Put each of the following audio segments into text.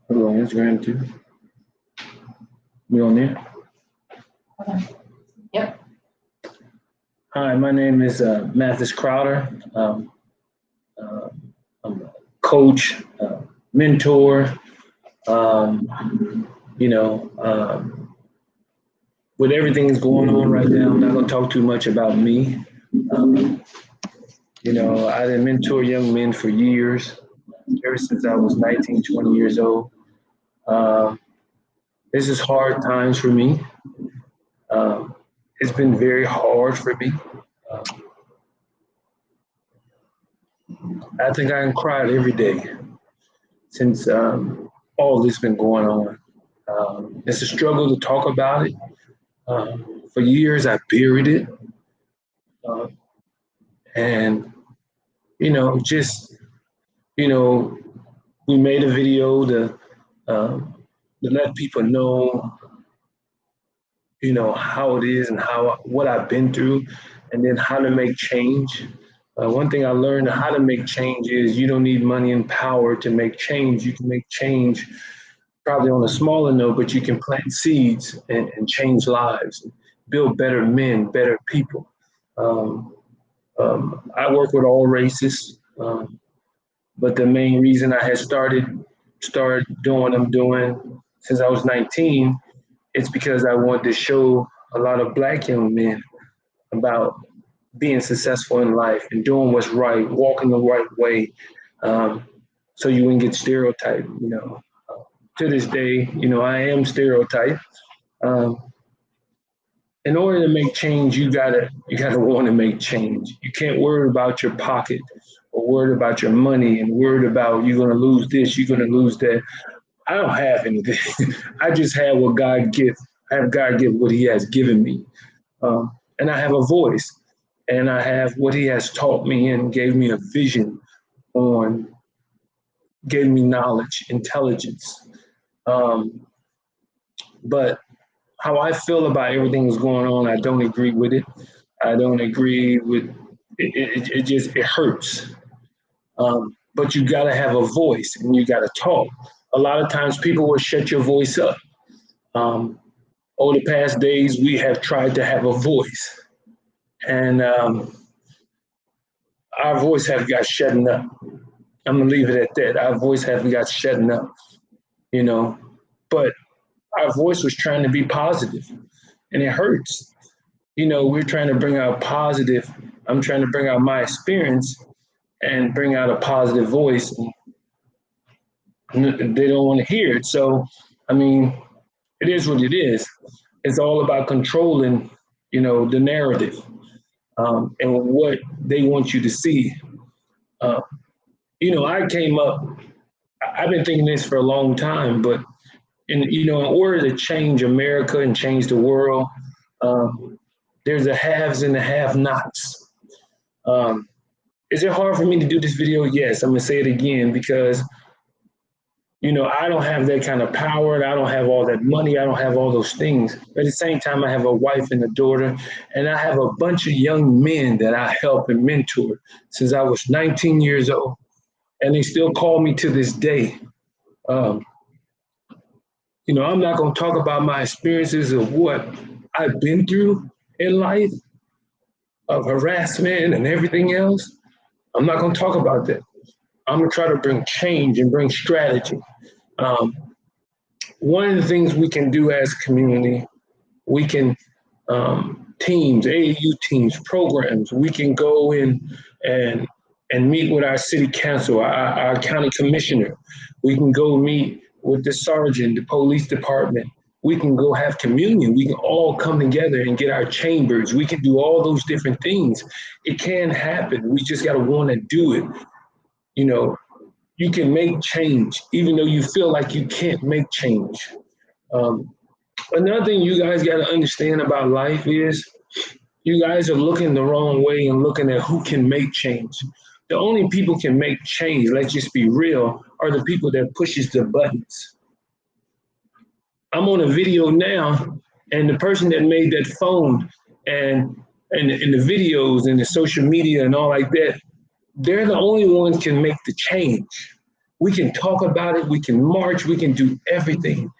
We're on Instagram too. We on there? Yep. Hi, my name is Mathis Crowder. I'm a coach, mentor. Um, you know, with everything that's going on right now, I'm not going to talk too much about me. Um, I did mentor young men for years, ever since I was 19, 20 years old. Um, this is hard times for me. Um, it's been very hard for me. Um, I think I cried every day since all this been going on. It's a struggle to talk about it. For years, I buried it, uh, and just you know, we made a video um, to let people know, how it is and how what I've been through, and then how to make change. One thing I learned how to make change is you don't need money and power to make change. You can make change probably on a smaller note, but you can plant seeds and change lives, build better men, better people. Um, I work with all races, but the main reason I had started doing what I'm doing since I was 19, it's because I wanted to show a lot of black young men about being successful in life and doing what's right, walking the right way, um, so you wouldn't get stereotyped. To this day, I am stereotyped. Um, in order to make change, you gotta want to make change. You can't worry about your pocket or worry about your money and worried about you're gonna lose this, you're gonna lose that. I don't have anything. I just have what God gives. I have God give what He has given me, and I have a voice, and I have what He has taught me and gave me a vision on, gave me knowledge, intelligence. Um, but how I feel about everything that's going on, I don't agree with it. I don't agree with it. It hurts. But you got to have a voice and you got to talk. A lot of times people will shut your voice up. Um, over the past days, we have tried to have a voice, and our voice have got shutting up. I'm gonna leave it at that. Our voice have got shutting up, you know. But our voice was trying to be positive, and it hurts. We're trying to bring out positive. I'm trying to bring out my experience and bring out a positive voice. And they don't want to hear it. So, I mean, it is what it is. It's all about controlling, the narrative, and what they want you to see. Uh, I came up. I've been thinking this for a long time, but in order to change America and change the world, um, there's the haves and the have-nots. Um, is it hard for me to do this video? Yes, I'm gonna say it again because I don't have that kind of power and I don't have all that money. I don't have all those things. But at the same time, I have a wife and a daughter, and I have a bunch of young men that I help and mentor since I was 19 years old. And they still call me to this day. Um, I'm not going to talk about my experiences of what I've been through in life, of harassment and everything else. I'm not going to talk about that. I'm going to try to bring change and bring strategy. Um, One of the things we can do as a community, we can teams, AAU teams, programs, we can go in and meet with our city council, our county commissioner. We can go meet with the sergeant, the police department. We can go have communion. We can all come together and get our chambers. We can do all those different things. It can happen. We just got to want to do it. You know, you can make change, even though you feel like you can't make change. Um, Another thing you guys got to understand about life is you guys are looking the wrong way and looking at who can make change. The only people can make change, let's just be real, are the people that pushes the buttons. I'm on a video now, and the person that made that phone and the videos and the social media and all like that, they're the only ones can make the change. We can talk about it, we can march, we can do everything.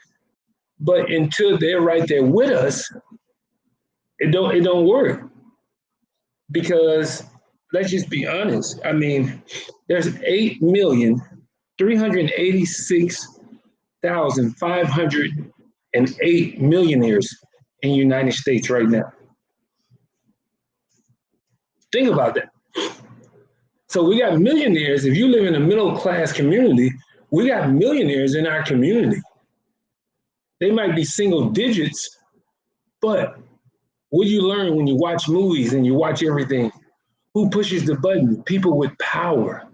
But until they're right there with us, it don't work. Because let's just be honest. I mean, there's 8,386,508 millionaires in the United States right now. Think about that. So we got millionaires. If you live in a middle class community, we got millionaires in our community. They might be single digits, but what do you learn when you watch movies and you watch everything? Who pushes the button? People with power,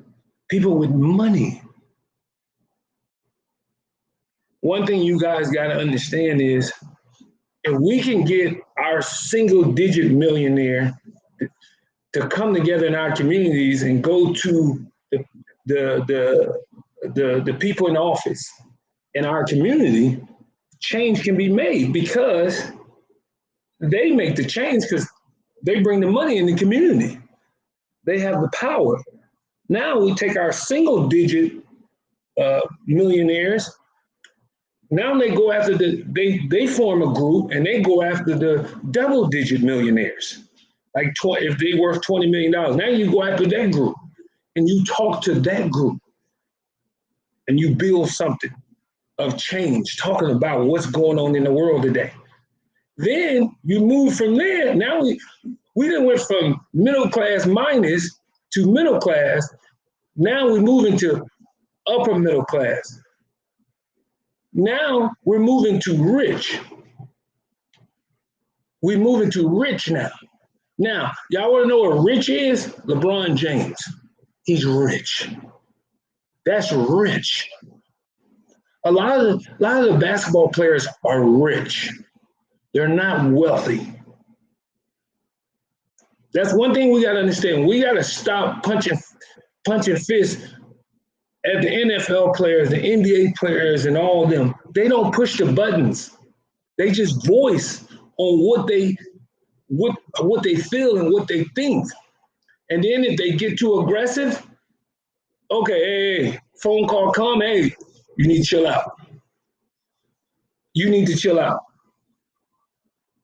people with money. One thing you guys got to understand is if we can get our single digit millionaire to come together in our communities and go to the people in office in our community, change can be made because they make the change because they bring the money in the community. They have the power. Now we take our single digit millionaires. Now they go after they form a group and they go after the double digit millionaires. Like if they worth $20 million, now you go after that group and you talk to that group and you build something of change, talking about what's going on in the world today. Then you move from there. Now we done went from middle class minus to middle class. Now we move into upper middle class. Now we're moving to rich. We're moving to rich now. Now, y'all want to know what rich is? LeBron James. He's rich. That's rich. A lot of the basketball players are rich. They're not wealthy. That's one thing we got to understand. We got to stop punching fists at the NFL players, the NBA players, and all of them. They don't push the buttons. They just voice on what they feel and what they think. And then if they get too aggressive, okay, hey, phone call come, hey, you need to chill out. You need to chill out.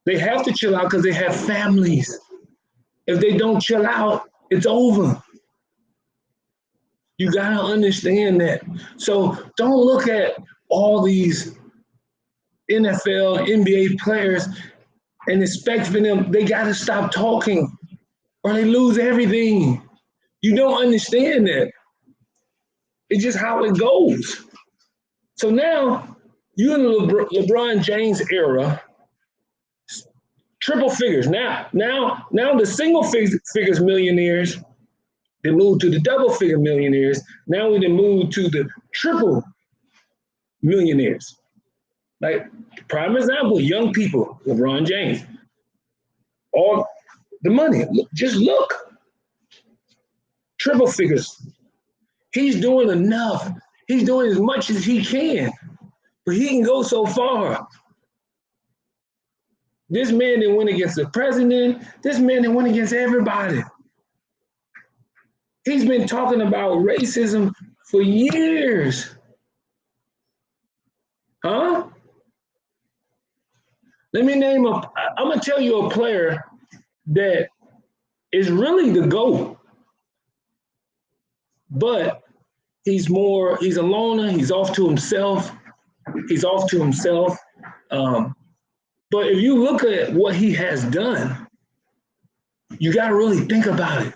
They have to chill out because they have families. If they don't chill out, it's over. You got to understand that. So don't look at all these NFL, NBA players and expect for them, they got to stop talking or they lose everything. You don't understand that. It's just how it goes. So now you're in the LeBron James era, triple figures. Now the single figures millionaires, they moved to the double figure millionaires. Now we move to the triple millionaires. Like prime example, young people, LeBron James. All the money, just look. Triple figures. He's doing enough. He's doing as much as he can, but he can go so far. This man that went against the president, this man that went against everybody. He's been talking about racism for years. Huh? I'm gonna tell you a player that is really the GOAT, but he's a loner, he's off to himself. But if you look at what he has done, you gotta really think about it.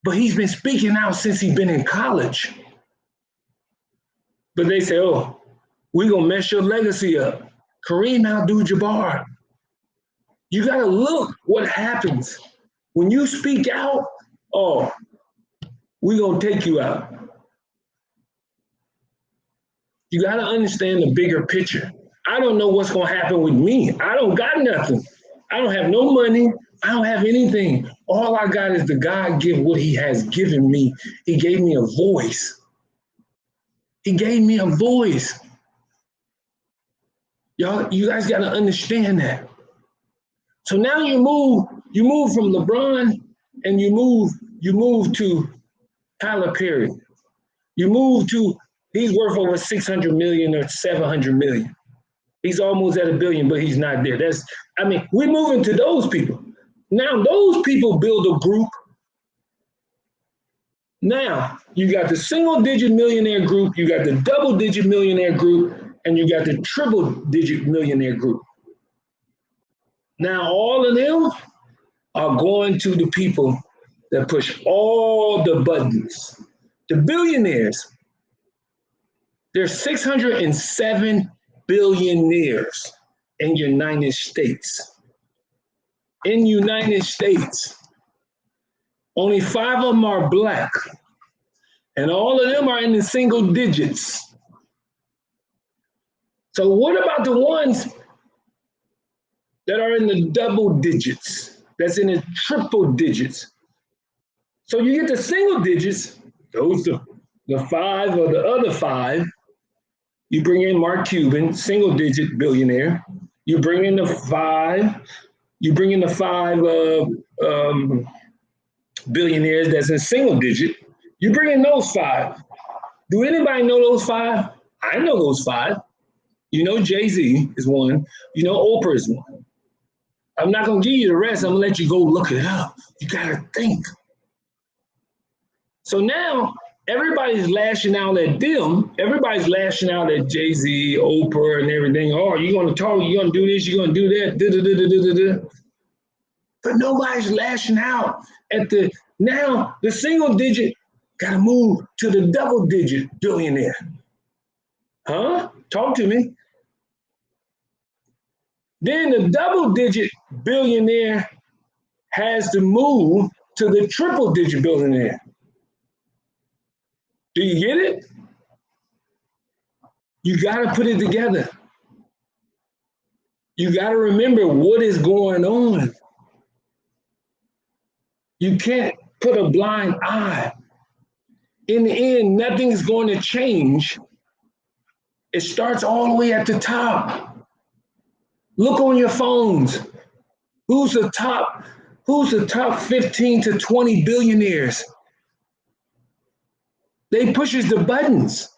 But he's been speaking out since he's been in college. But they say, oh, we're gonna mess your legacy up. Kareem Abdul-Jabbar. You gotta look what happens. When you speak out, oh, we're gonna take you out. You gotta understand the bigger picture. I don't know what's gonna happen with me. I don't got nothing. I don't have no money. I don't have anything. All I got is the God give what he has given me. He gave me a voice. He gave me a voice. Y'all, you guys got to understand that. So now you move from LeBron and you move to Tyler Perry. You move to, he's worth over 600 million or 700 million. He's almost at $1 billion, but he's not there. We're moving to those people. Now those people build a group. Now you got the single digit millionaire group, you got the double digit millionaire group, and you got the triple digit millionaire group. Now all of them are going to the people that push all the buttons. The billionaires, there's 607 billionaires in United States. In United States, only 5 of them are Black, and all of them are in the single digits. So what about the ones that are in the double digits, that's in the triple digits? So you get the single digits, those are the 5 or the other 5. You bring in Mark Cuban, single digit billionaire. You bring in the 5. You bring in the 5 billionaires that's in single digit. You bring in those 5. Do anybody know those 5? I know those 5. You know Jay-Z is one. You know Oprah is one. I'm not going to give you the rest. I'm going to let you go look it up. You got to think. So now everybody's lashing out at them. Everybody's lashing out at Jay-Z, Oprah, and everything. Oh, you're going to talk, you're going to do this, you're going to do that. Da, da, da, da, da, da. But nobody's lashing out at now the single digit got to move to the double digit billionaire. Huh? Talk to me. Then the double digit billionaire has to move to the triple digit billionaire. Do you get it? You got to put it together. You got to remember what is going on. You can't put a blind eye. In the end, nothing's going to change. It starts all the way at the top. Look on your phones. Who's the top 15 to 20 billionaires? They pushes the buttons.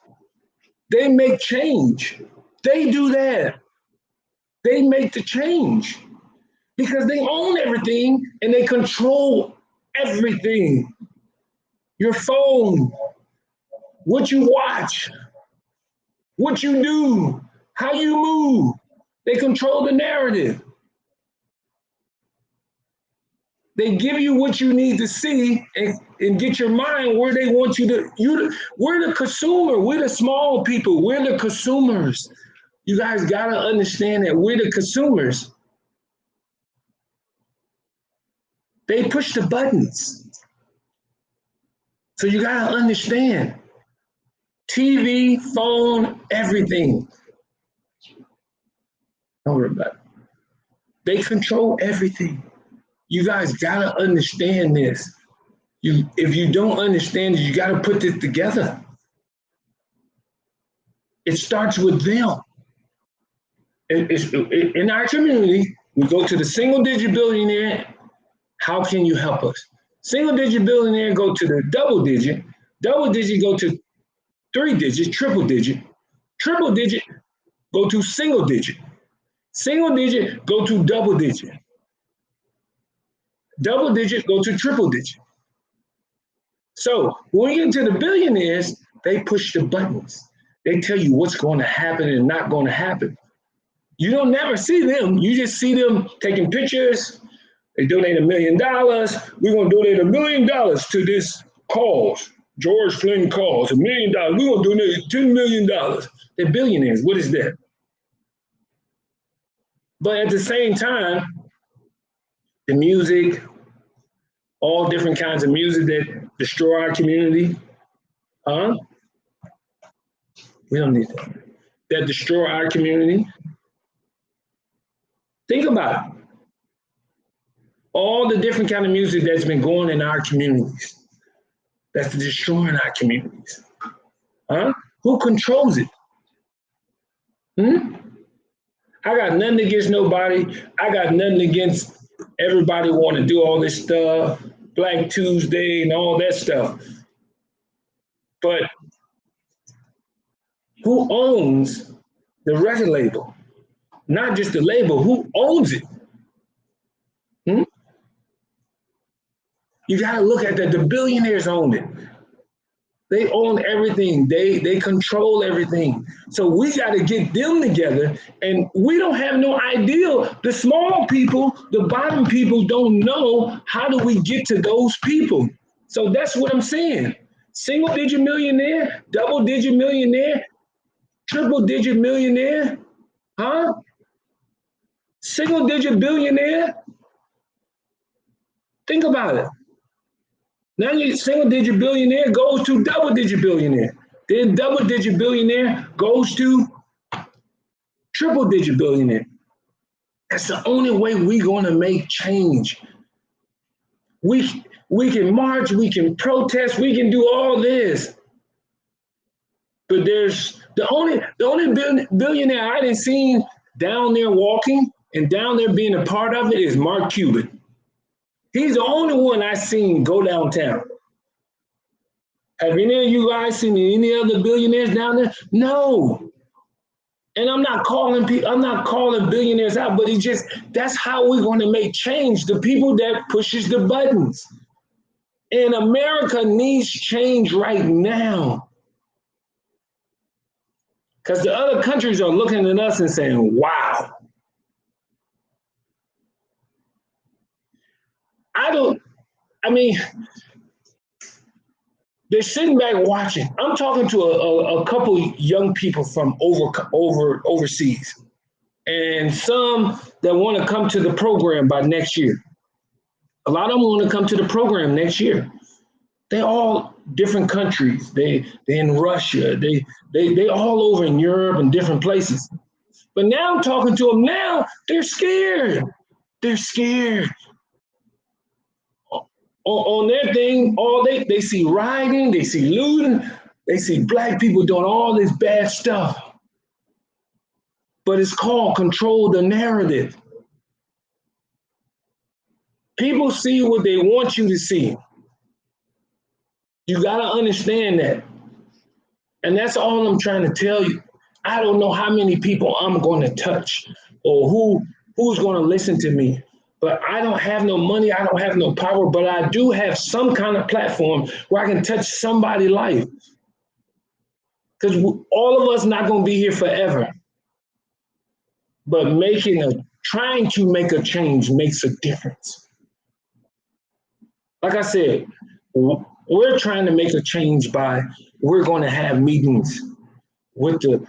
They make change. They do that. They make the change because they own everything and they control everything. Your phone, what you watch, what you do, how you move. They control the narrative. They give you what you need to see and get your mind where they want you to. We're the consumer. We're the small people. We're the consumers. You guys got to understand that we're the consumers. They push the buttons. So you got to understand. TV, phone, everything. Don't worry about it. They control everything. You guys got to understand this. If you don't understand it, you got to put it together. It starts with them. In our community, we go to the single digit billionaire. How can you help us? Single digit billionaire go to the double digit go to 3 digits, triple digit go to single digit go to double digit go to triple digit. So when we get into the billionaires, they push the buttons. They tell you what's going to happen and not going to happen. You don't never see them. You just see them taking pictures. They donate $1 million. We're going to donate $1 million to this cause. George Flynn cause, $1 million. We're going to donate $10 million. They're billionaires. What is that? But at the same time, the music, all different kinds of music that destroy our community. We don't need that. That destroy our community. Think about it. All the different kind of music that's been going in our communities, that's destroying our communities. Who controls it? I got nothing against nobody. I got nothing against everybody want to do all this stuff, Black Tuesday and all that stuff. But Who owns the record label? Not just the label, who owns it? Hmm? You got to look at that. The billionaires own it. They own everything. They control everything. So we got to get them together. And we don't have no idea. The small people, the bottom people don't know how do we get to those people. So that's what I'm saying. Single digit millionaire, double digit millionaire, triple digit millionaire, huh? Single digit billionaire. Think about it. Now your single digit billionaire goes to double digit billionaire. Then double digit billionaire goes to triple digit billionaire. That's the only way we're going to make change. We can march, we can protest, we can do all this. But there's the only billionaire I didn't see down there walking and down there being a part of it is Mark Cuban. He's the only one I seen go downtown. Have any of you guys seen any other billionaires down there? No. And I'm not calling billionaires out, but it's just that's how we're going to make change. The people that pushes the buttons. And America needs change right now. Because the other countries are looking at us and saying, wow. They're sitting back watching. I'm talking to a couple young people from overseas, and some that want to come to the program by next year. A lot of them want to come to the program next year. They all different countries. They in Russia. They all over in Europe and different places. But now I'm talking to them now. They're scared. They're scared. On their thing, all they see rioting, they see looting, they see black people doing all this bad stuff. But it's called control the narrative. People see what they want you to see. You got to understand that. And that's all I'm trying to tell you. I don't know how many people I'm going to touch or who's going to listen to me. But I don't have no money, I don't have no power, but I do have some kind of platform where I can touch somebody's life. Because all of us not going to be here forever. But trying to make a change makes a difference. Like I said, we're trying to make a change we're going to have meetings with the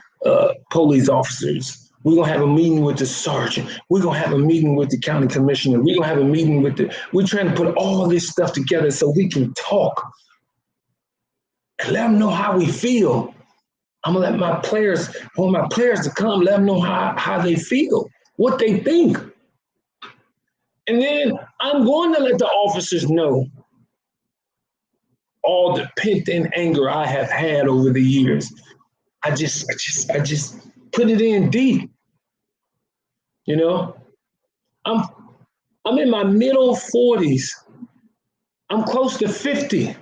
police officers. We're going to have a meeting with the sergeant. We're going to have a meeting with the county commissioner. We're going to have a meeting we're trying to put all this stuff together so we can talk and let them know how we feel. I'm going to let my players to come, let them know how they feel, what they think. And then I'm going to let the officers know all the pent-in anger I have had over the years. I just put it in deep. You know, I'm in my middle 40s. I'm close to 50.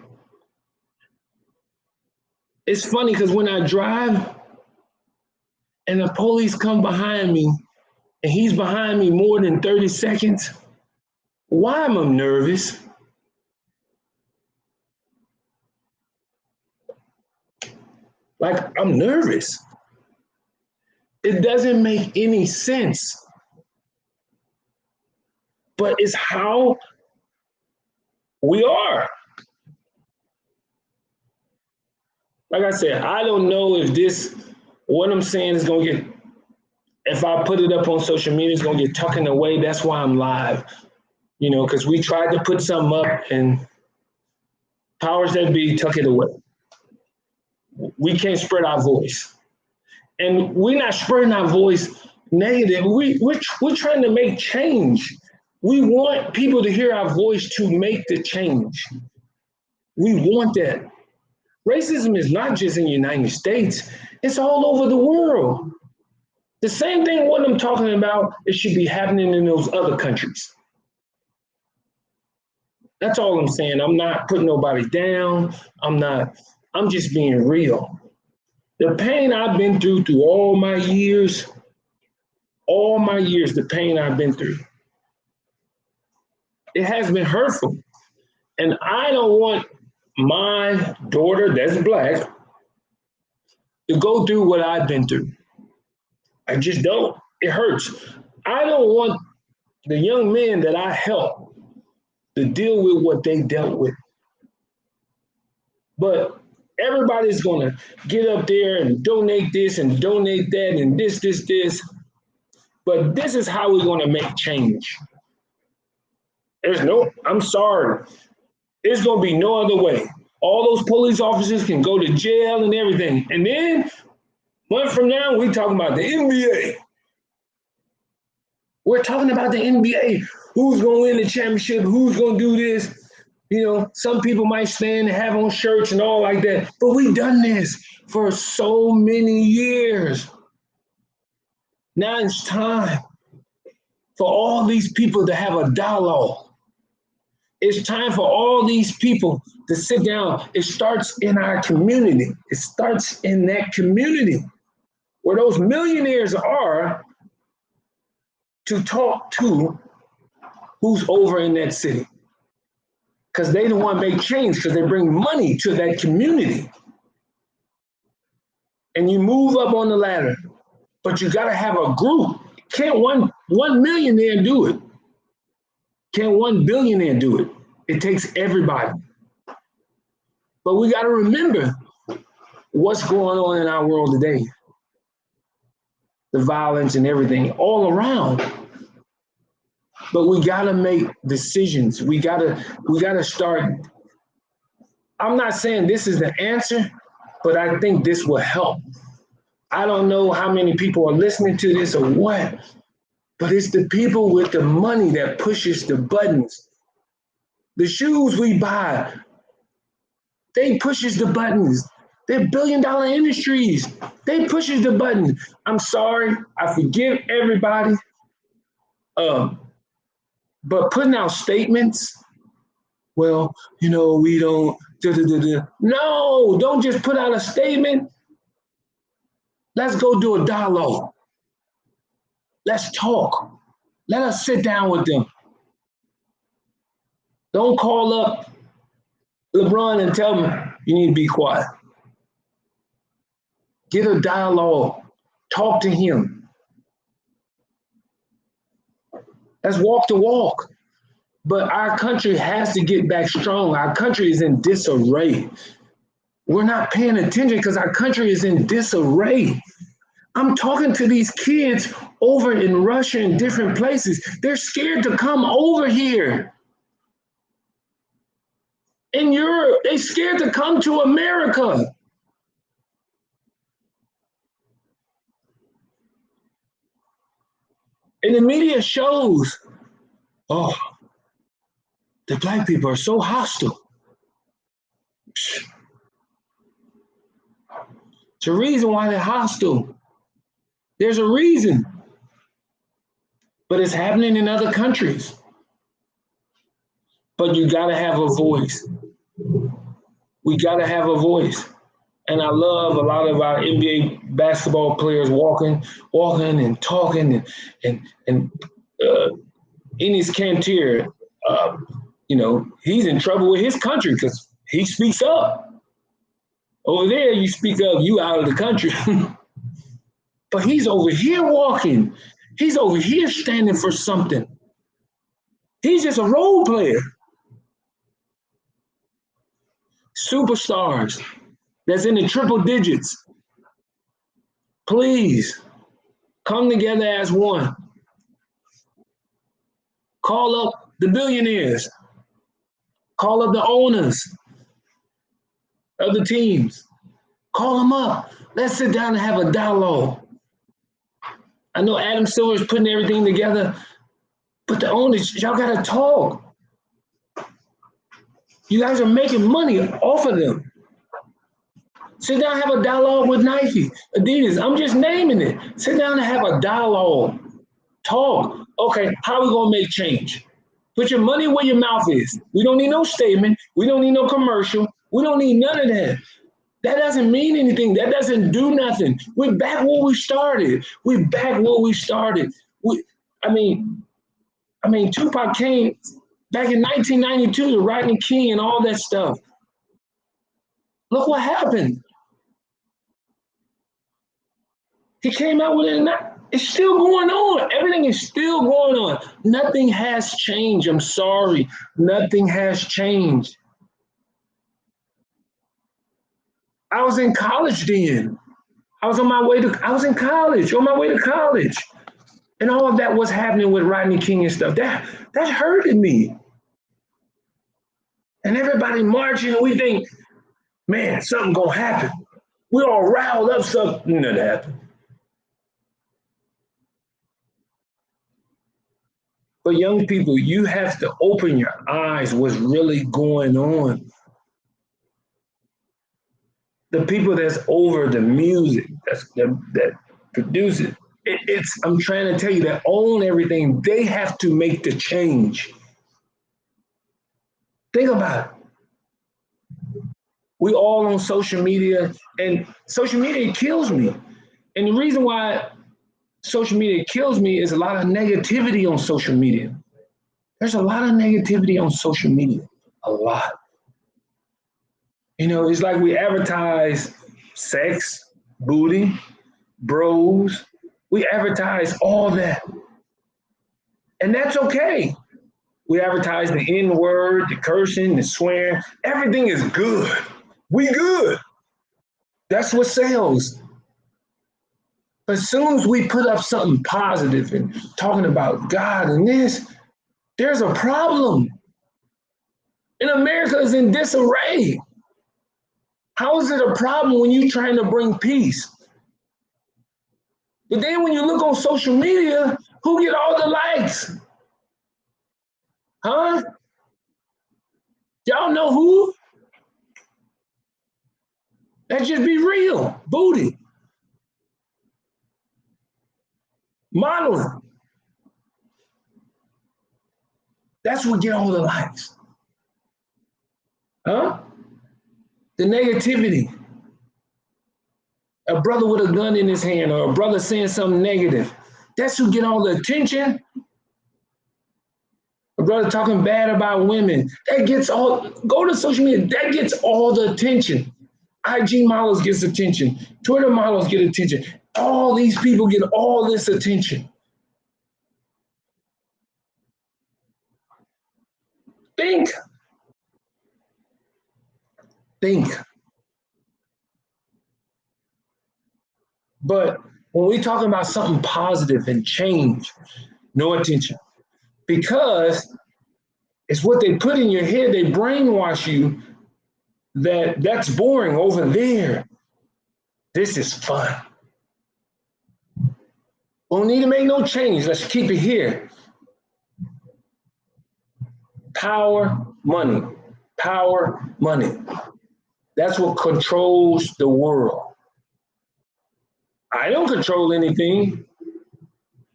It's funny because when I drive and the police come behind me and he's behind me more than 30 seconds, why am I nervous? Like, I'm nervous. It doesn't make any sense. But it's how we are. Like I said, I don't know if what I'm saying is going to get, if I put it up on social media, it's going to get tucked away. That's why I'm live, because we tried to put something up and powers that be tuck it away. We can't spread our voice. And we're not spreading our voice negative. We're trying to make change. We want people to hear our voice to make the change. We want that. Racism is not just in the United States, it's all over the world. The same thing what I'm talking about, it should be happening in those other countries. That's all I'm saying. I'm not putting nobody down. I'm just being real. The pain I've been through all my years, the pain I've been through, it has been hurtful. And I don't want my daughter that's black to go through what I've been through. I just don't. It hurts. I don't want the young men that I help to deal with what they dealt with. But everybody's going to get up there and donate this and donate that and this. But this is how we're going to make change. I'm sorry. There's going to be no other way. All those police officers can go to jail and everything. And then, month from now, we're talking about the NBA. We're talking about the NBA. Who's going to win the championship? Who's going to do this? You know, some people might stand and have on shirts and all like that. But we've done this for so many years. Now it's time for all these people to have a dialogue. It's time for all these people to sit down. It starts in our community. It starts in that community where those millionaires are, to talk to who's over in that city. Because they don't want to make change, because they bring money to that community. And you move up on the ladder, but you got to have a group. Can't one millionaire do it? Can't one billionaire do it? It takes everybody. But we got to remember what's going on in our world today. The violence and everything all around. But we got to make decisions. We got to start. I'm not saying this is the answer, but I think this will help. I don't know how many people are listening to this or what, but it's the people with the money that pushes the buttons. The shoes we buy, they pushes the buttons. They're billion-dollar industries. They pushes the button. I'm sorry. I forgive everybody. But putting out statements, well, you know, we don't. No, don't just put out a statement. Let's go do a dialogue. Let's talk. Let us sit down with them. Don't call up LeBron and tell him you need to be quiet. Get a dialogue. Talk to him. Let's walk the walk. But our country has to get back strong. Our country is in disarray. We're not paying attention because our country is in disarray. I'm talking to these kids over in Russia and different places. They're scared to come over here. In Europe, they're scared to come to America. And the media shows, oh, the black people are so hostile. It's a reason why they're hostile. There's a reason. But it's happening in other countries. But you got to have a voice. We got to have a voice. And I love a lot of our NBA basketball players walking and talking and Enes Kanter, you know, he's in trouble with his country because he speaks up. Over there, you speak up, you out of the country. But he's over here walking. He's over here standing for something. He's just a role player. Superstars that's in the triple digits. Please come together as one. Call up the billionaires. Call up the owners of the teams. Call them up. Let's sit down and have a dialogue. I know Adam Silver is putting everything together, but the owners, y'all got to talk. You guys are making money off of them. Sit down and have a dialogue with Nike, Adidas. I'm just naming it. Sit down and have a dialogue. Talk. Okay, how are we going to make change? Put your money where your mouth is. We don't need no statement. We don't need no commercial. We don't need none of that. That doesn't mean anything. That doesn't do nothing. We're back where we started. We're back where we started. We, I mean, Tupac came back in 1992 to Rodney King and all that stuff. Look what happened. He came out with it. It's still going on. Everything is still going on. Nothing has changed. I'm sorry. Nothing has changed. I was in college then. I was in college, on my way to college. And all of that was happening with Rodney King and stuff. That hurted me. And everybody marching, and we think, man, something gonna happen. We're all riled up, stuff. Nothing happened. But young people, you have to open your eyes what's really going on. The people that's over the music, that produce it, I'm trying to tell you, that own everything, they have to make the change. Think about it. We all on social media, and social media kills me. And the reason why social media kills me is a lot of negativity on social media. There's a lot of negativity on social media, a lot. You know, it's like we advertise sex, booty, bros. We advertise all that. And that's okay. We advertise the N-word, the cursing, the swearing. Everything is good. We good. That's what sells. But as soon as we put up something positive and talking about God and this, there's a problem. And America is in disarray. How is it a problem when you're trying to bring peace? But then when you look on social media, who get all the likes? Huh? Y'all know who? Let's just be real. Booty. Modeling. That's what get all the likes. Huh? The negativity. A brother with a gun in his hand, or a brother saying something negative. That's who get all the attention. A brother talking bad about women. That gets all, go to social media, that gets all the attention. IG models gets attention. Twitter models get attention. All these people get all this attention. Think. But when we talking about something positive and change, no attention. Because it's what they put in your head, they brainwash you that's boring over there. This is fun. We don't need to make no change. Let's keep it here. Power, money. Power, money. That's what controls the world. I don't control anything.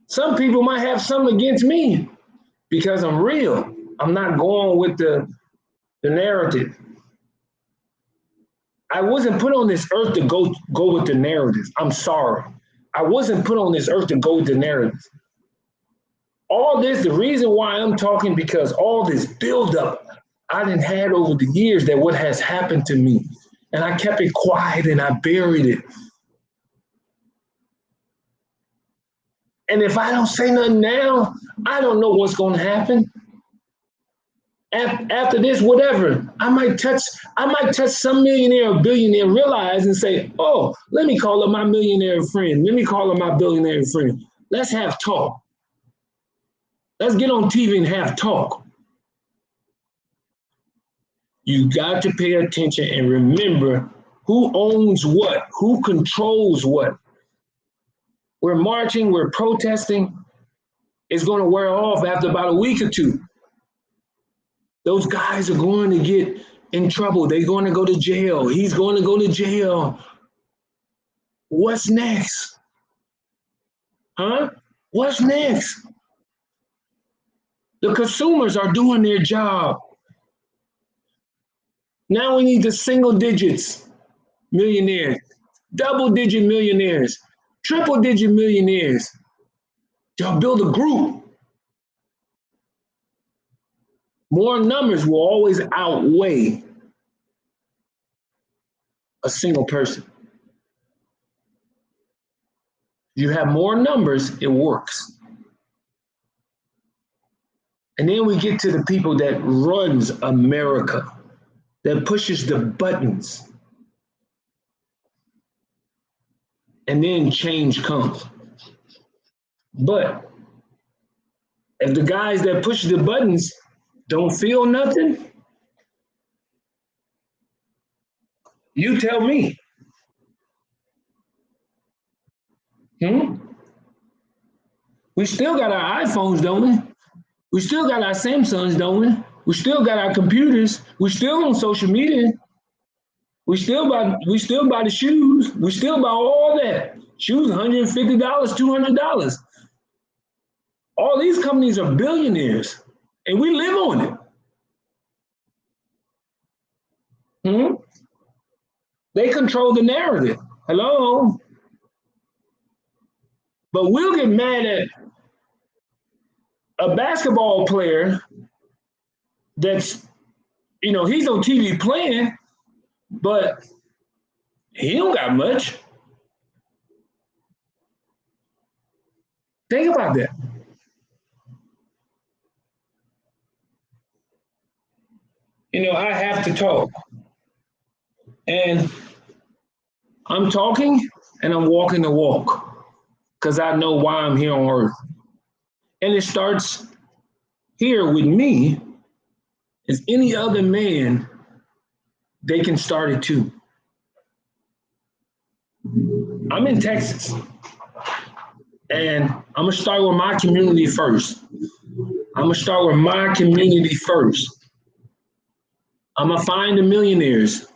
Some people might have something against me because I'm real. I'm not going with the narrative. I wasn't put on this earth to go with the narrative. I'm sorry. I wasn't put on this earth to go with the narrative. All this, the reason why I'm talking, because all this buildup I done had over the years, that what has happened to me. And I kept it quiet and I buried it. And if I don't say nothing now, I don't know what's going to happen. After this, whatever, I might touch some millionaire or billionaire, realize and say, oh, let me call up my millionaire friend. Let me call up my billionaire friend. Let's have talk. Let's get on TV and have talk. You got to pay attention and remember who owns what, who controls what. We're marching, we're protesting. It's going to wear off after about a week or two. Those guys are going to get in trouble. They're going to go to jail. He's going to go to jail. What's next? Huh? What's next? The consumers are doing their job. Now we need the single digits. millionaires, double-digit millionaires, triple-digit millionaires. Y'all build a group. More numbers will always outweigh a single person. You have more numbers, it works. And then we get to the people that runs America, that pushes the buttons. And then change comes. But if the guys that push the buttons don't feel nothing, you tell me. We still got our iPhones, don't we? We still got our Samsungs, don't we? We still got our computers. We still on social media. We still buy the shoes. We still buy all that. Shoes, $150, $200. All these companies are billionaires, and we live on it. They control the narrative. Hello? But we'll get mad at a basketball player that's, he's on TV playing, but he don't got much. Think about that. I have to talk. And I'm talking and I'm walking the walk because I know why I'm here on earth. And it starts here with me. As any other man, they can start it too. I'm in Texas. And I'm going to start with my community first. I'm going to find the millionaires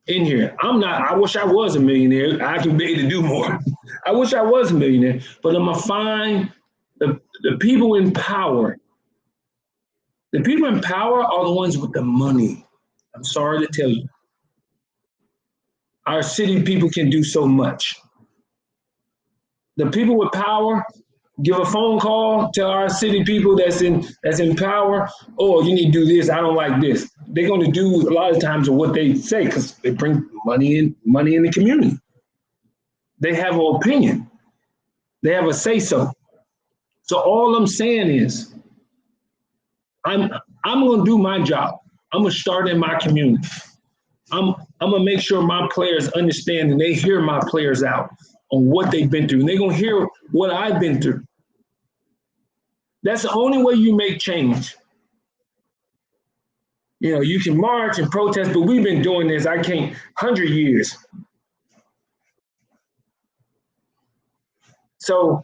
in here. I wish I was a millionaire. I can be able to do more. I wish I was a millionaire, but I'm going to find the people in power. The people in power are the ones with the money. I'm sorry to tell you. Our city people can do so much. The people with power give a phone call, tell our city people that's in power, oh, you need to do this, I don't like this. They're going to do a lot of times what they say because they bring money in the community. They have an opinion. They have a say-so. So all I'm saying is, I'm going to do my job. I'm going to start in my community. I'm going to make sure my players understand and they hear my players out on what they've been through. And they're going to hear what I've been through. That's the only way you make change. You can march and protest, but we've been doing this, 100 years. So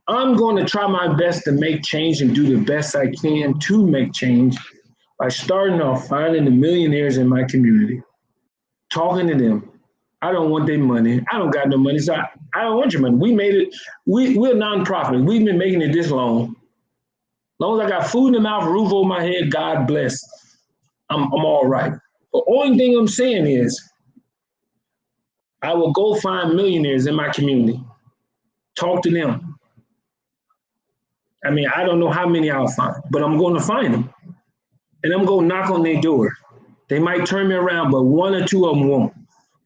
I'm going to try my best to make change and do the best I can to make change by starting off finding the millionaires in my community, talking to them. I don't want their money. I don't got no money, so I don't want your money. We made it. We're a nonprofit. We've been making it this long. As long as I got food in the mouth, roof over my head, God bless. I'm all right. The only thing I'm saying is I will go find millionaires in my community, talk to them. I don't know how many I'll find, but I'm going to find them. And I'm going to knock on their door. They might turn me around, but one or two of them won't.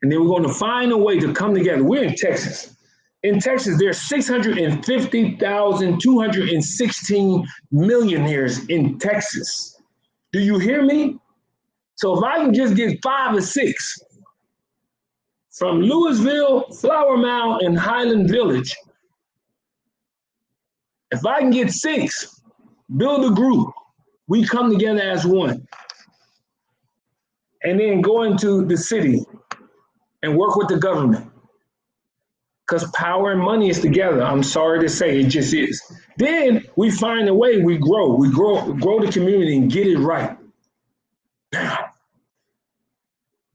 And then we're going to find a way to come together. We're in Texas. In Texas, there's 650,216 millionaires in Texas. Do you hear me? So if I can just get 5 or 6 from Louisville, Flower Mound, and Highland Village, if I can get 6, build a group, we come together as one. And then go into the city and work with the government. Because power and money is together. I'm sorry to say, it just is. Then we find a way, we grow the community and get it right.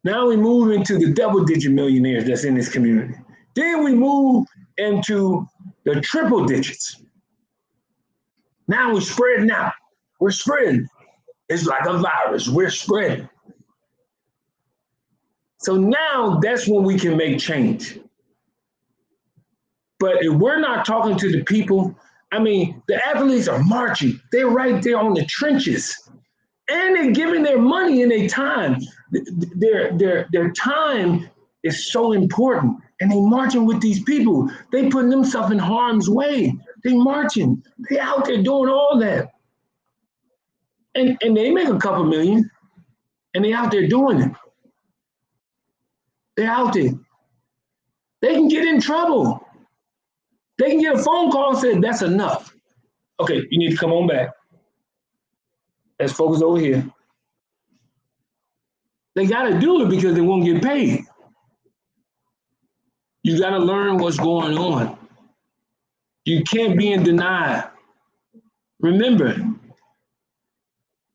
Now we move into the double-digit millionaires that's in this community. Then we move into the triple digits. Now we're spreading out. We're spreading. It's like a virus. We're spreading. So now that's when we can make change. But if we're not talking to the people, I mean, the athletes are marching. They're right there on the trenches. And they're giving their money and their time. Their time is so important. And they marching with these people. They putting themselves in harm's way. They marching. They out there doing all that. And they make a couple million. And they out there doing it. They're out there. They can get in trouble. They can get a phone call and say, that's enough. Okay, you need to come on back. Let's focus over here. They got to do it because they won't get paid. You got to learn what's going on. You can't be in denial. Remember,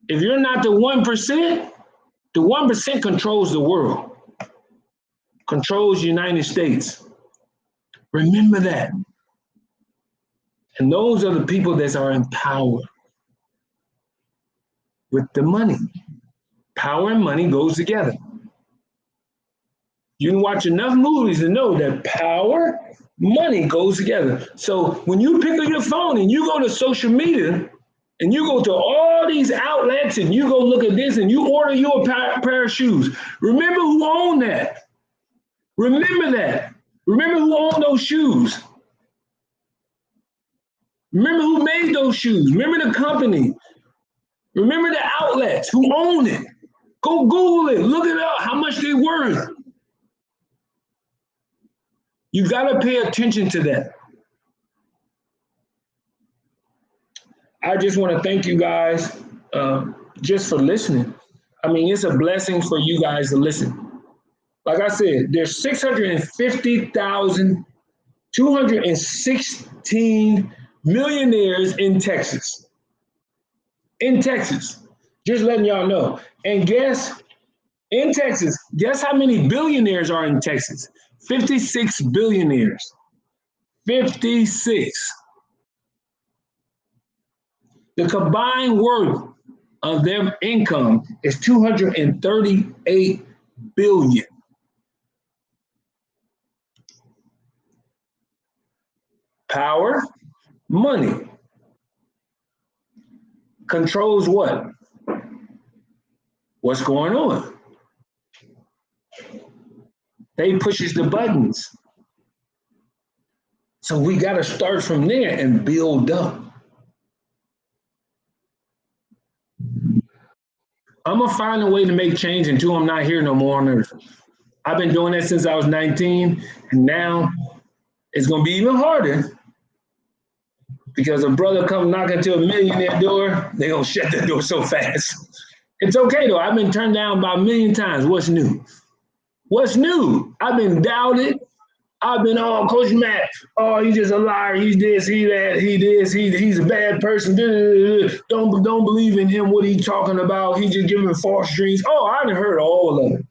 if you're not the 1%, the 1% controls the world, controls the United States. Remember that. And those are the people that are in power with the money. Power and money goes together. You can watch enough movies to know that power, money goes together. So when you pick up your phone and you go to social media and you go to all these outlets and you go look at this and you order you a pair of shoes, remember who owned that. Remember that. Remember who owned those shoes. Remember who made those shoes. Remember the company. Remember the outlets who own it. Go Google it. Look it up, how much they're worth. You got to pay attention to that. I just want to thank you guys just for listening. I mean, it's a blessing for you guys to listen. Like I said, there's 650,216 millionaires in Texas. In Texas. Just letting y'all know. And guess how many billionaires are in Texas? 56 billionaires. 56. The combined worth of their income is 238 billion. Power, money controls what? What's going on? They pushes the buttons. So we got to start from there and build up. I'm going to find a way to make change until I'm not here no more on earth. I've been doing that since I was 19, and now it's going to be even harder because a brother come knocking to a millionaire door, they're going to shut the door so fast. It's okay, though. I've been turned down about 1 million times. What's new? What's new? I've been doubted. I've been, oh, Coach Matt, oh, he's just a liar. He's this, he that, he this, he's a bad person. Don't believe in him, what he's talking about. He's just giving false dreams. Oh, I've heard all of it.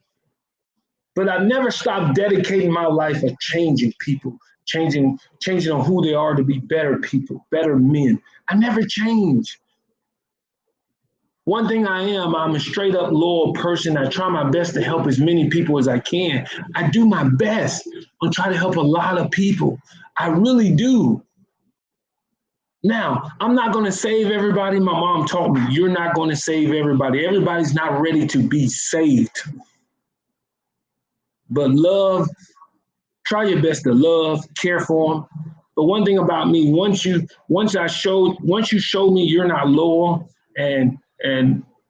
But I've never stopped dedicating my life of changing people, changing on who they are to be better people, better men. I never change. One thing I'm a straight up loyal person. I try my best to help as many people as I can. I do my best on trying to help a lot of people. I really do. Now, I'm not going to save everybody. My mom taught me, you're not going to save everybody. Everybody's not ready to be saved. But love, try your best to love, care for them. But one thing about me, once you show me you're not loyal and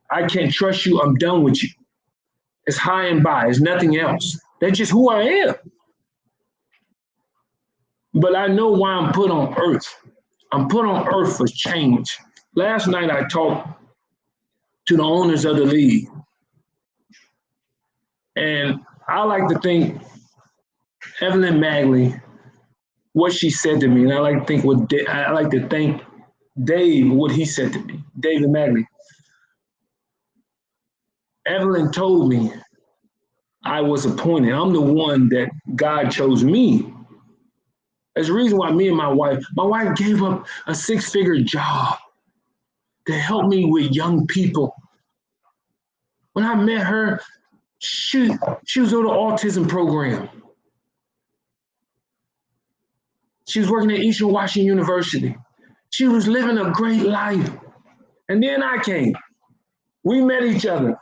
I can't trust you, I'm done with you. It's high and by. It's nothing else. That's just who I am. But I know why I'm put on earth. I'm put on earth for change. Last night I talked to the owners of the league. And I like to think Evelyn Magley, what she said to me, and I like to thank Dave, what he said to me, David Magley. Evelyn told me I was appointed. I'm the one that God chose me. There's a reason why me and my wife gave up a 6-figure job to help me with young people. When I met her, She was on the autism program. She was working at Eastern Washington University. She was living a great life. And then I came. We met each other,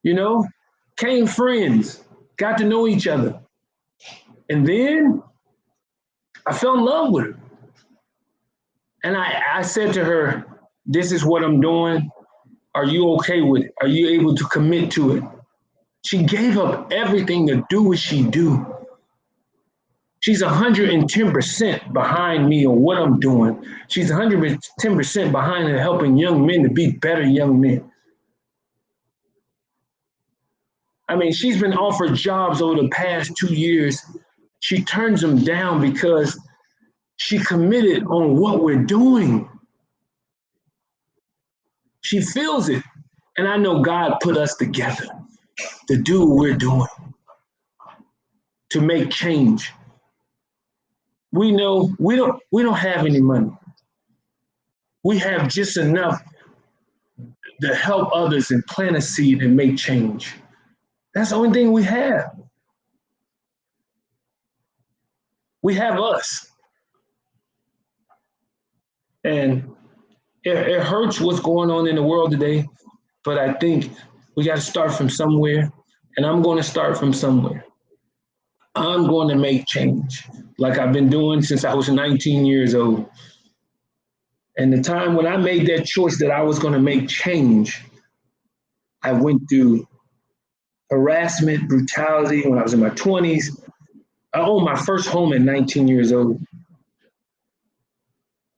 you know, became friends, got to know each other. And then I fell in love with her. And I said to her, this is what I'm doing. Are you okay with it? Are you able to commit to it? She gave up everything to do what she do. She's 110% behind me on what I'm doing. She's 110% behind helping young men to be better young men. I mean, she's been offered jobs over the past 2 years. She turns them down because she committed on what we're doing. She feels it. And I know God put us together to do what we're doing, to make change. We know we don't have any money. We have just enough to help others and plant a seed and make change. That's the only thing we have. We have us. And it hurts what's going on in the world today, but I think we got to start from somewhere, and I'm going to start from somewhere. I'm going to make change like I've been doing since I was 19 years old. And the time when I made that choice that I was going to make change, I went through harassment, brutality when I was in my 20s. I owned my first home at 19 years old.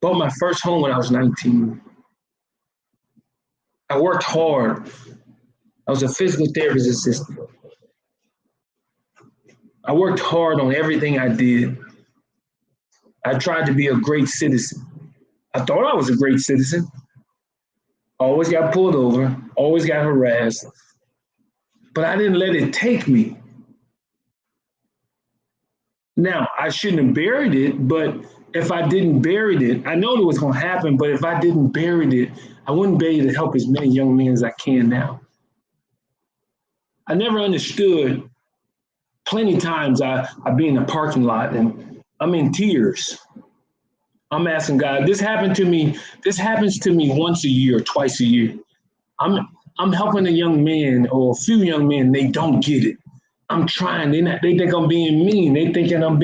Bought my first home when I was 19. I worked hard. I was a physical therapist assistant. I worked hard on everything I did. I tried to be a great citizen. I thought I was a great citizen. Always got pulled over, always got harassed, but I didn't let it take me. Now, I shouldn't have buried it, but if I didn't bury it, I know it was going to happen, but if I didn't bury it, I wouldn't be able to help as many young men as I can now. I never understood. Plenty of times I be in the parking lot and I'm in tears. I'm asking God, this happens to me once a year, twice a year. I'm helping a young man or a few young men, they don't get it. I'm trying. They think I'm being mean. They thinking I'm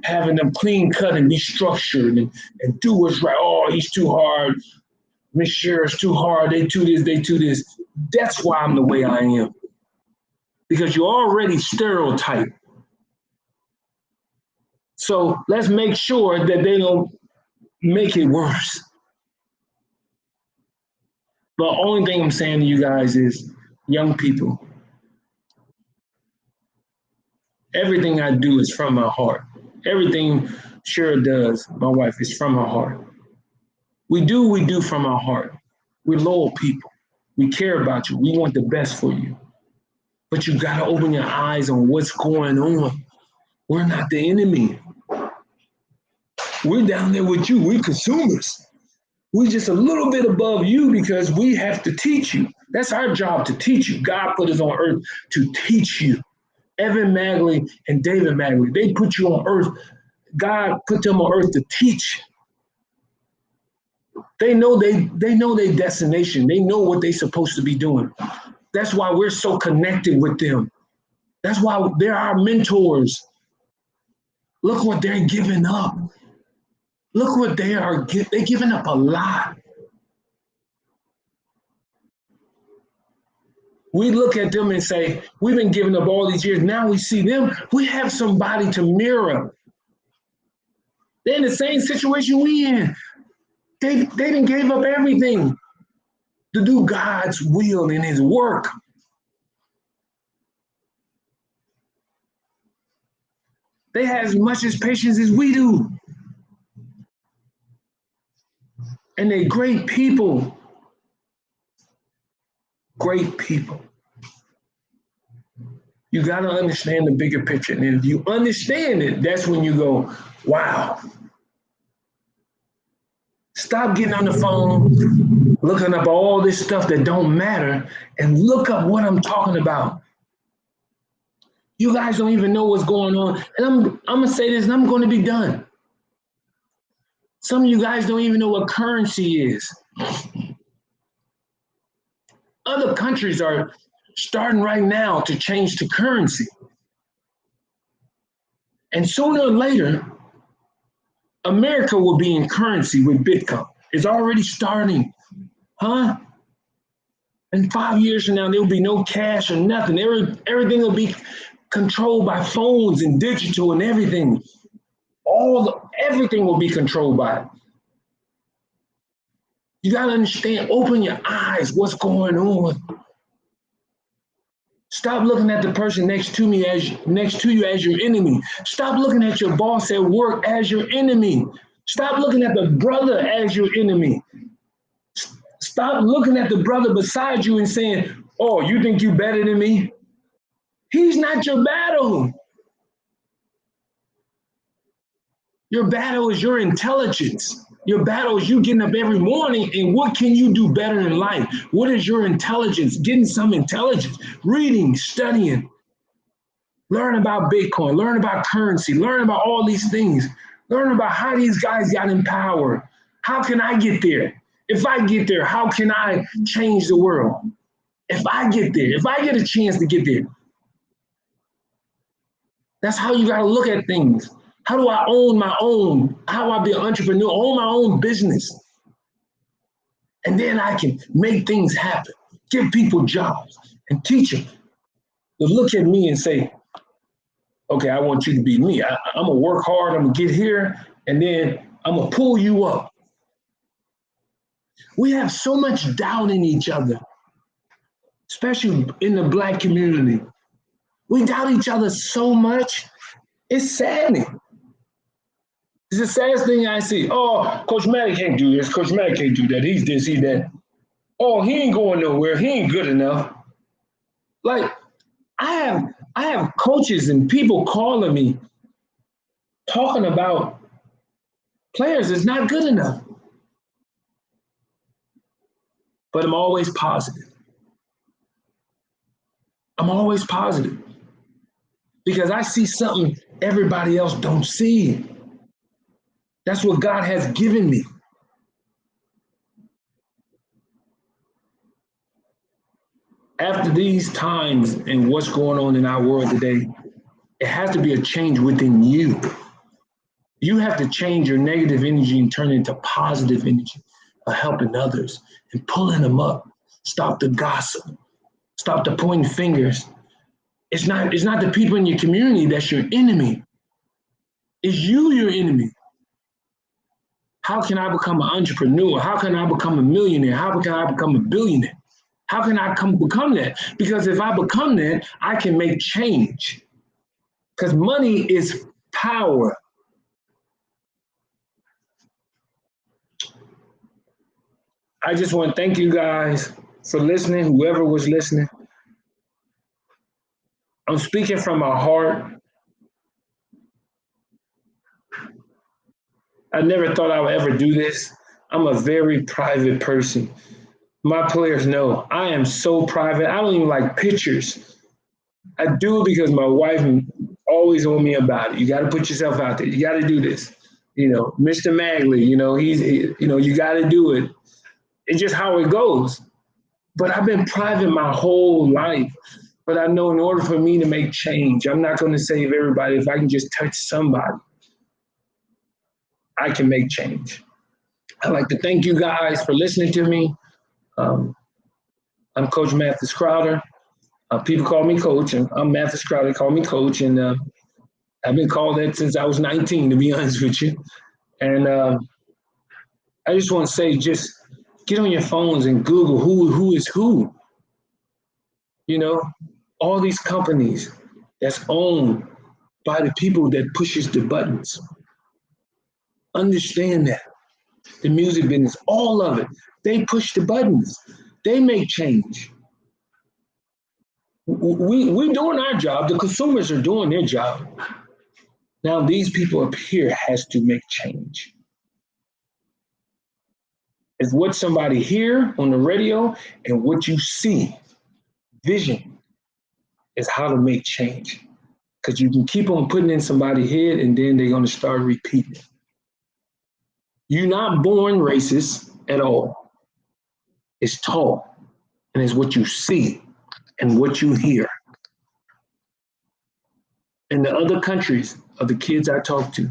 having them clean cut and be structured and do what's right. Oh, he's too hard. Miss Sheriff's too hard. They do this, they do this. That's why I'm the way I am. Because you're already stereotyped. So let's make sure that they don't make it worse. The only thing I'm saying to you guys is, young people, everything I do is from my heart. Everything Shira does, my wife, is from her heart. We do from our heart. We're loyal people. We care about you. We want the best for you. But you got to open your eyes on what's going on. We're not the enemy. We're down there with you. We're consumers. We're just a little bit above you because we have to teach you. That's our job, to teach you. God put us on earth to teach you. Evan Magley and David Magley, they put you on earth. God put them on earth to teach. They know their destination. They know what they're supposed to be doing. That's why we're so connected with them. That's why they're our mentors. Look what they're giving up. Look what they're giving up a lot. We look at them and say, we've been giving up all these years. Now we see them. We have somebody to mirror. They're in the same situation we in. They done gave up everything to do God's will and his work. They have as much as patience as we do. And they're great people. Great people. You got to understand the bigger picture. And if you understand it, that's when you go, wow. Stop getting on the phone, looking up all this stuff that don't matter, and look up what I'm talking about. You guys don't even know what's going on. And I'm gonna say this, and I'm gonna be done. Some of you guys don't even know what currency is. Other countries are starting right now to change to currency. And sooner or later, America will be in currency with Bitcoin. It's already starting. Huh? In 5 years from now, there will be no cash or nothing. Everything will be controlled by phones and digital and everything. Everything will be controlled by it. You got to understand, open your eyes, what's going on. Stop looking at the person next to you as your enemy. Stop looking at your boss at work as your enemy. Stop looking at the brother as your enemy. Stop looking at the brother beside you and saying, oh, you think you better than me? He's not your battle. Your battle is your intelligence. Your battle is you getting up every morning and what can you do better in life? What is your intelligence? Getting some intelligence, reading, studying, learn about Bitcoin, learn about currency, learn about all these things, learn about how these guys got in power. How can I get there? If I get there, how can I change the world? If I get there, if I get a chance to get there. That's how you got to look at things. How do I own my own? How do I be an entrepreneur, own my own business? And then I can make things happen, give people jobs and teach them to look at me and say, okay, I want you to be me. I'm gonna work hard, I'm gonna get here, and then I'm gonna pull you up. We have so much doubt in each other, especially in the Black community. We doubt each other so much, it's saddening. It's the saddest thing I see. Oh, Coach Maddie can't do this. Coach Maddie can't do that. He's this, he's that. Oh, he ain't going nowhere. He ain't good enough. Like, I have coaches and people calling me talking about players that's not good enough. But I'm always positive. I'm always positive. Because I see something everybody else don't see. That's what God has given me. After these times and what's going on in our world today, it has to be a change within you. You have to change your negative energy and turn it into positive energy of helping others and pulling them up. Stop the gossip. Stop the pointing fingers. It's not the people in your community that's your enemy. It's you your enemy. How can I become an entrepreneur? How can I become a millionaire? How can I become a billionaire? How can I become that? Because if I become that, I can make change. Because money is power. I just want to thank you guys for listening, whoever was listening. I'm speaking from my heart. I never thought I would ever do this. I'm a very private person. My players know I am so private. I don't even like pictures. I do because my wife always on me about it. You got to put yourself out there. You got to do this. You know, Mr. Magley, you got to do it. It's just how it goes. But I've been private my whole life. But I know in order for me to make change, I'm not going to save everybody. If I can just touch somebody, I can make change. I'd like to thank you guys for listening to me. I'm Coach Mathis Crowder. People call me Coach, and I'm Mathis Crowder. They call me Coach, and I've been called that since I was 19, to be honest with you. And I just want to say, just get on your phones and Google who is who. You know, all these companies that's owned by the people that pushes the buttons. Understand that. The music business, all of it, they push the buttons. They make change. We're doing our job. The consumers are doing their job. Now these people up here has to make change. It's what somebody hear on the radio and what you see. Vision is how to make change. Because you can keep on putting in somebody's head and then they're going to start repeating. You're not born racist at all. It's taught, and it's what you see and what you hear. In the other countries of the kids I talk to,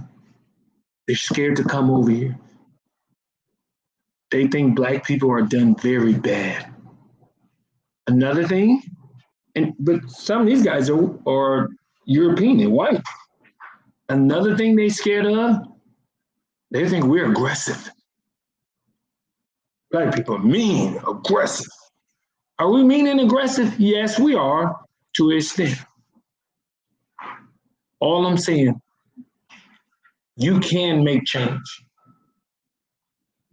they're scared to come over here. They think black people are done very bad. Another thing, but some of these guys are European and white. Another thing they scared of, they think we're aggressive. Black people are mean, aggressive. Are we mean and aggressive? Yes, we are to an extent. All I'm saying, you can make change.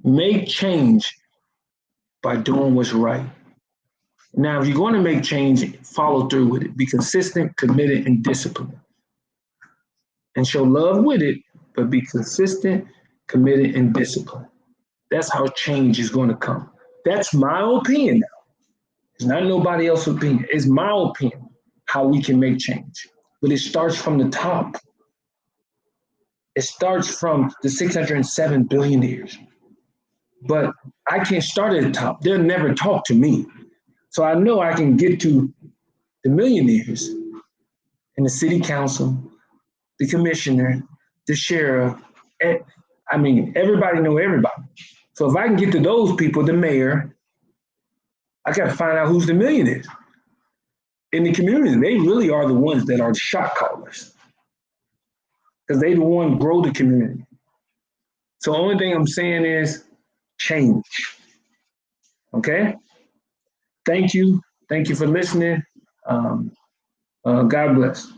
Make change by doing what's right. Now, if you're going to make change, follow through with it. Be consistent, committed, and disciplined. And show love with it, but be consistent, committed, and disciplined. That's how change is going to come. That's my opinion now. It's not nobody else's opinion. It's my opinion how we can make change. But it starts from the top. It starts from the 607 billionaires. But I can't start at the top. They'll never talk to me. So I know I can get to the millionaires and the city council, the commissioner, the sheriff. I mean, everybody know everybody. So if I can get to those people, the mayor, I got to find out who's the millionaires. In the community, they really are the ones that are the shot callers because they the one grow the community. So the only thing I'm saying is change. Okay? Thank you. Thank you for listening. God bless.